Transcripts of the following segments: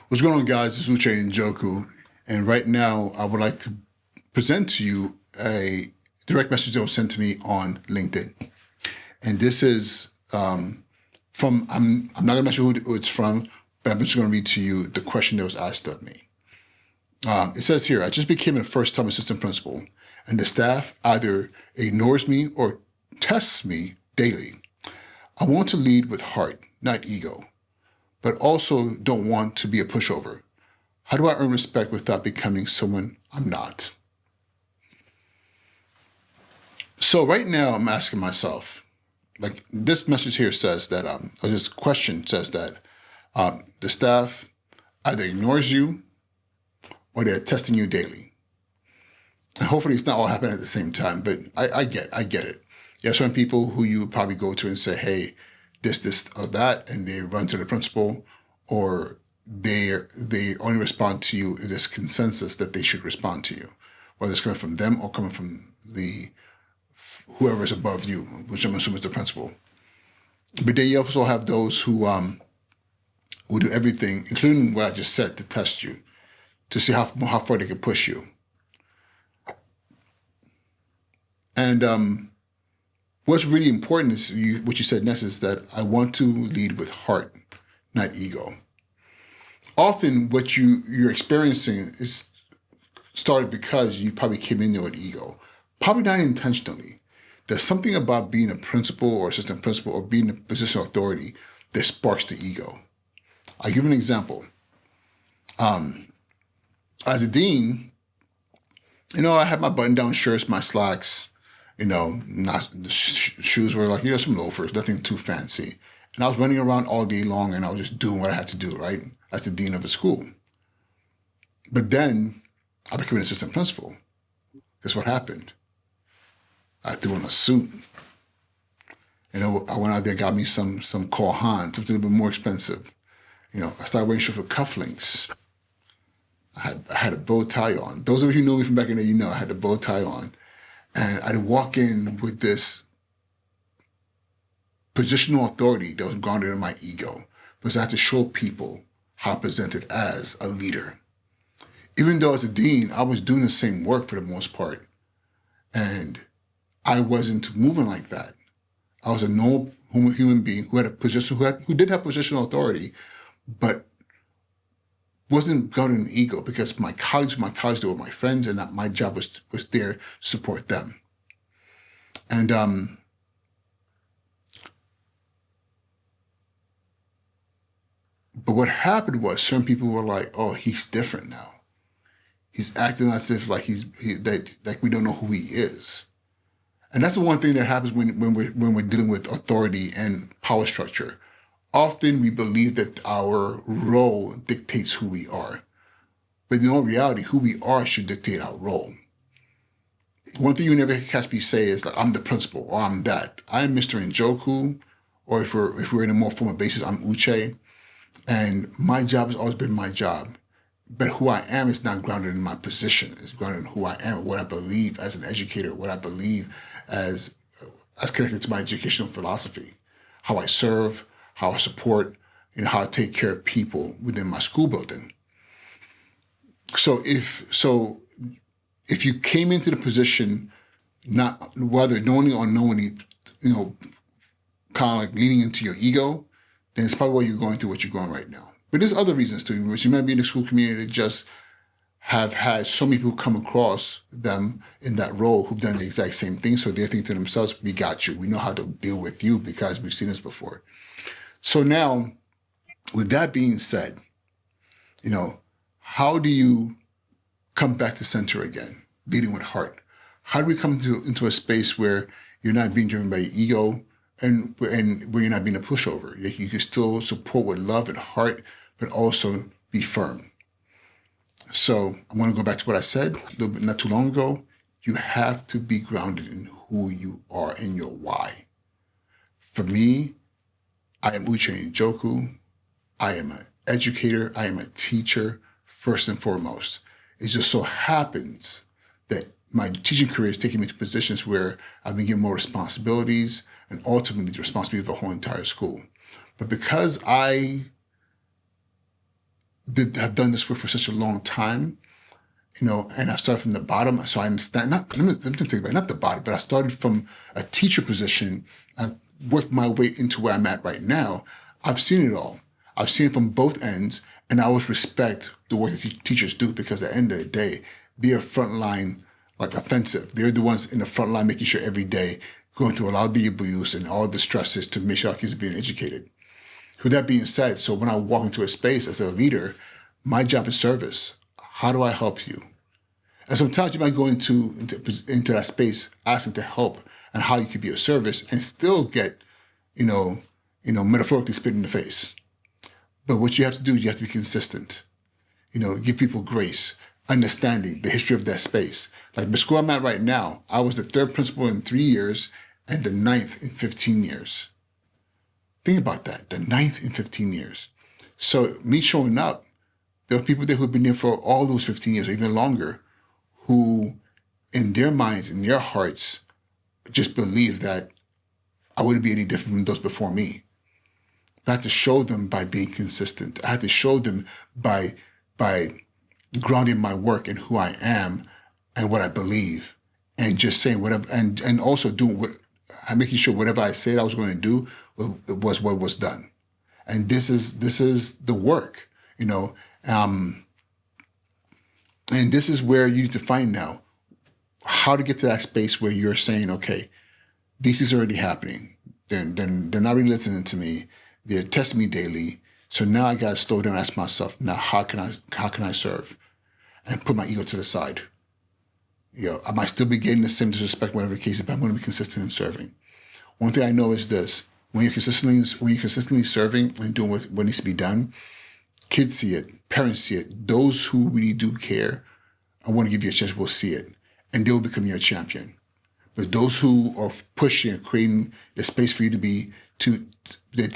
What's going on, guys? This is Njoku, and right now I would like to present to you a direct message that was sent to me on LinkedIn. And this is from, I'm not going to mention who it's from, but I'm just going to read to you the question that was asked of me. It says here, I just became a first-time assistant principal, and the staff either ignores me or tests me daily. I want to lead with heart, not ego, but also don't want to be a pushover. How do I earn respect without becoming someone I'm not? So right now I'm asking myself, like this message here says that, or this question says that the staff either ignores you or they're testing you daily. And hopefully it's not all happening at the same time, but I get it. There are certain people who you probably go to and say, hey, this, or that, and they run to the principal, or they only respond to you if there's consensus that they should respond to you, whether it's coming from them or coming from whoever's above you, which I'm assuming is the principal. But then you also have those who do everything, including what I just said, to test you, to see how far they can push you. And what's really important is what you said next is that I want to lead with heart, not ego. Often what you're experiencing is started because you probably came in there with ego, probably not intentionally. There's something about being a principal or assistant principal or being in a position of authority that sparks the ego. I'll give you an example. As a dean, I had my button-down shirts, my slacks, not the shoes were like, some loafers, nothing too fancy. And I was running around all day long and I was just doing what I had to do, right? As the dean of the school. But then I became an assistant principal. Guess what happened? I threw on a suit. I went out there, got me some Cole Haan, something a little bit more expensive. I started wearing shirts with cufflinks. I had a bow tie on. Those of you who know me from back in the day, I had the bow tie on. And I'd walk in with this positional authority that was grounded in my ego, because I had to show people how I presented as a leader. Even though as a dean, I was doing the same work for the most part, and I wasn't moving like that. I was a normal human being who had a position, who did have positional authority, but wasn't grounded in ego, because my colleagues they were my friends, and that my job was there to support them. And but what happened was certain people were like, "Oh, he's different now. He's acting as if like like we don't know who he is." And that's the one thing that happens when we're dealing with authority and power structure. Often we believe that our role dictates who we are. But in all reality, who we are should dictate our role. One thing you never catch me say is like, I'm the principal, or I'm that. I'm Mr. Njoku, or if we're in a more formal basis, I'm Uche. And my job has always been my job. But who I am is not grounded in my position. It's grounded in who I am, what I believe as an educator, what I believe as connected to my educational philosophy, how I serve, how I support, how I take care of people within my school building. So if you came into the position, not whether knowingly or unknowingly, kind of like leaning into your ego, then it's probably why you're going through what you're going right now. But there's other reasons too, which you might be in the school community that just have had so many people come across them in that role who've done the exact same thing. So they're thinking to themselves, we got you. We know how to deal with you because we've seen this before. So now, with that being said, how do you come back to center again, leading with heart? How do we come into a space where you're not being driven by ego and where you're not being a pushover? You can still support with love and heart, but also be firm. So I want to go back to what I said a little bit not too long ago. You have to be grounded in who you are and your why. For me, I am Uche Njoku. I am an educator. I am a teacher, first and foremost. It just so happens that my teaching career is taking me to positions where I've been given more responsibilities and ultimately the responsibility of the whole entire school. But because I have done this work for such a long time, and I started from the bottom, so I understand. Let me think about it, not the bottom, but I started from a teacher position and worked my way into where I'm at right now. I've seen it all. I've seen it from both ends, and I always respect the work that teachers do, because at the end of the day, they are frontline, like offensive. They're the ones in the front line making sure every day, going through a lot of the abuse and all the stresses to make sure our kids are being educated. With that being said, so when I walk into a space as a leader, my job is service. How do I help you? And sometimes you might go into that space asking to help and how you could be of service and still get, metaphorically spit in the face. But what you have to do, you have to be consistent. Give people grace, understanding the history of that space. Like the school I'm at right now, I was the 3rd principal in 3 years and the 9th in 15 years. Think about that, the 9th in 15 years. So me showing up, there are people there who've been there for all those 15 years or even longer, who in their minds, in their hearts, just believe that I wouldn't be any different from those before me. I had to show them by being consistent. I had to show them by grounding my work in who I am and what I believe, and just saying whatever, and also making sure whatever I said I was going to do was what was done. And this is the work, and this is where you need to find now how to get to that space where you're saying, okay, this is already happening. They're not really listening to me. They're testing me daily. So now I got to slow down and ask myself, now how can I serve? And put my ego to the side. I might still be getting the same disrespect, whatever the case is, but I'm going to be consistent in serving. One thing I know is this: when you're consistently serving and doing what needs to be done, kids see it, parents see it. Those who really do care and want to give you a chance will see it, and they will become your champion. But those who are pushing and creating the space for you to be that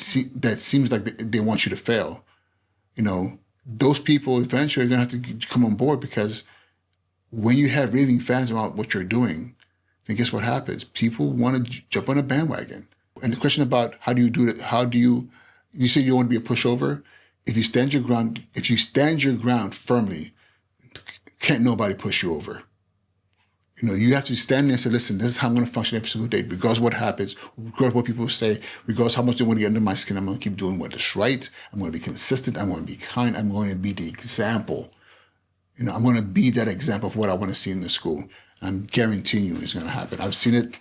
seems like they want you to fail, those people eventually are going to have to come on board, because when you have raving fans about what you're doing, then guess what happens? People want to jump on a bandwagon. And the question about how do you do it? You say you don't want to be a pushover? If you stand your ground firmly, can't nobody push you over. You have to stand there and say, listen, this is how I'm going to function every single day, regardless of what happens, regardless of what people say, regardless of how much they want to get under my skin. I'm going to keep doing what is right. I'm going to be consistent. I'm going to be kind. I'm going to be the example. I'm going to be that example of what I want to see in the school. I'm guaranteeing you it's going to happen. I've seen it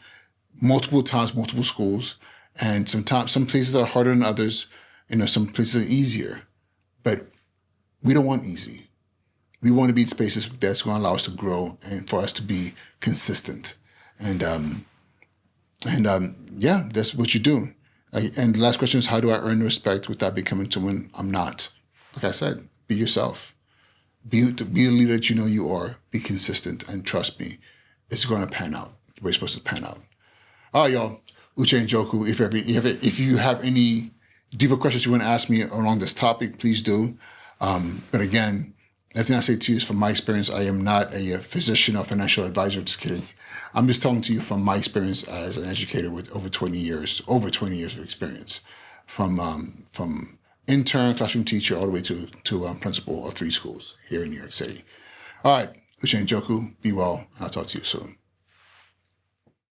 multiple times, multiple schools, and sometimes some places are harder than others. Some places are easier, but we don't want easy. We want to be in spaces that's going to allow us to grow and for us to be consistent. And that's what you do. And the last question is, how do I earn respect without becoming someone I'm not? Like I said, be yourself. Be a leader that you are. Be consistent, and trust me, it's going to pan out the way it's supposed to pan out. All right, y'all. Uche and Njoku. If you have any deeper questions you want to ask me along this topic, please do. But again, everything I say to you is from my experience. I am not a physician or financial advisor. Just kidding. I'm just telling to you from my experience as an educator with over 20 years of experience, from intern, classroom teacher, all the way to principal of 3 schools here in New York City. All right, Uche and Njoku, be well, and I'll talk to you soon.